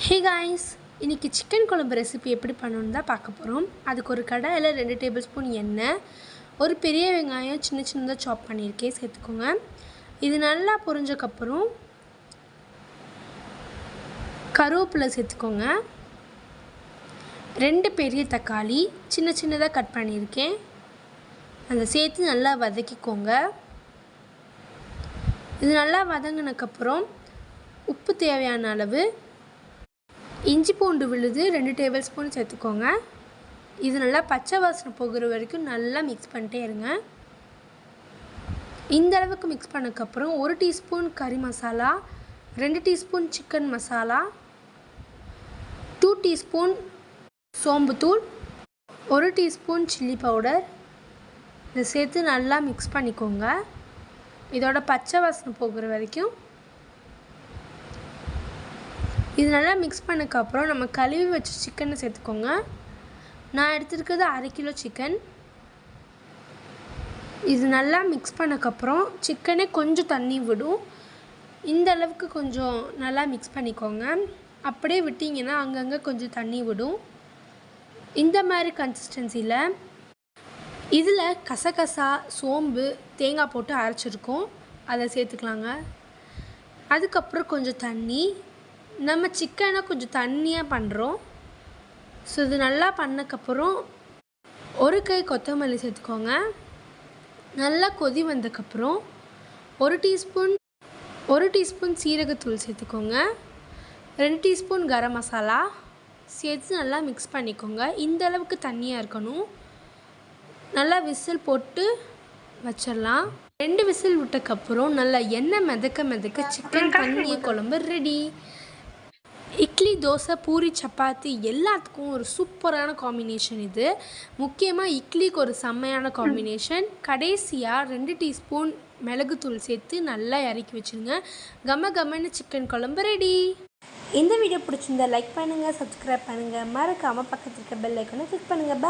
Hey guys, இன்றைக்கி chicken குழம்பு recipe எப்படி பண்ணணுன்னு தான் பார்க்க போகிறோம். அதுக்கு ஒரு கடாயில் 2 டேபிள் ஸ்பூன் எண்ணெய், ஒரு பெரிய வெங்காயம் சின்னதாக சாப் பண்ணியிருக்கேன் சேர்த்துக்கோங்க. இது நல்லா பொரிஞ்சக்கப்புறம் கருவேப்பிலை சேர்த்துக்கோங்க. 2 பெரிய தக்காளி சின்னதாக கட் பண்ணியிருக்கேன், அதை சேர்த்து நல்லா வதக்கிக்கோங்க. இது நல்லா வதங்கினக்கப்புறம் உப்பு தேவையான அளவு, இஞ்சி பூண்டு விழுது 2 டேபிள் ஸ்பூன் சேர்த்துக்கோங்க. இது நல்லா பச்சை வாசனை போகிற வரைக்கும் நல்லா மிக்ஸ் பண்ணிட்டே இருங்க. இந்த அளவுக்கு மிக்ஸ் பண்ணக்கப்புறம் 1 டீஸ்பூன் கறி மசாலா, 2 டீஸ்பூன் சிக்கன் மசாலா, 2 டீஸ்பூன் சோம்புத்தூள், 1 டீஸ்பூன் சில்லி பவுடர் இதை சேர்த்து நல்லா மிக்ஸ் பண்ணிக்கோங்க. இதோட பச்சை வாசனை போகிற வரைக்கும் இது நல்லா மிக்ஸ் பண்ணக்கப்புறம் நம்ம கழுவி வச்ச சிக்கனை சேர்த்துக்கோங்க. நான் எடுத்துருக்கிறது 1/2 கிலோ சிக்கன். இது நல்லா மிக்ஸ் பண்ணக்கப்புறம் சிக்கனே கொஞ்சம் தண்ணி விடும். இந்த அளவுக்கு கொஞ்சம் நல்லா மிக்ஸ் பண்ணிக்கோங்க. அப்படியே விட்டிங்கன்னா அங்கங்கே கொஞ்சம் தண்ணி விடும். இந்த மாதிரி கன்சிஸ்டன்சியில் இதில் கசகசா, சோம்பு, தேங்காய் போட்டு அரைச்சிருக்கோம், அதை சேர்த்துக்கலாங்க. அதுக்கப்புறம் கொஞ்சம் தண்ணி, நம்ம சிக்கனை கொஞ்சம் தண்ணியாக பண்ணுறோம். ஸோ இது நல்லா பண்ணக்கப்புறம் 1 கை கொத்தமல்லி சேர்த்துக்கோங்க. நல்லா கொதி வந்தக்கப்புறம் 1 டீஸ்பூன் சீரகத்தூள் சேர்த்துக்கோங்க. 2 டீஸ்பூன் கரம் மசாலா சேர்த்து நல்லா மிக்ஸ் பண்ணிக்கோங்க. இந்த அளவுக்கு தண்ணியாக இருக்கணும். நல்லா விசில் போட்டு வச்சிடலாம். 2 விசில் விட்டக்கப்புறம் நல்லா எண்ணெய் மிதக்க சிக்கன் தண்ணிய குழம்பு ரெடி. இட்லி, தோசை, பூரி, சப்பாத்தி எல்லாத்துக்கும் ஒரு சூப்பரான காம்பினேஷன் இது. முக்கியமாக இட்லிக்கு ஒரு செம்மையான காம்பினேஷன். கடைசியாக 2 டீஸ்பூன் மிளகுத்தூள் சேர்த்து நல்லா இறக்கி வச்சுருங்க. கமன்னு சிக்கன் குழம்பு ரெடி. இந்த வீடியோ பிடிச்சிருந்தா லைக் பண்ணுங்கள், சப்ஸ்கிரைப் பண்ணுங்கள், மறக்காமல் பக்கத்தில் இருக்க பெல் ஐக்கானை கிளிக் பண்ணுங்கள்.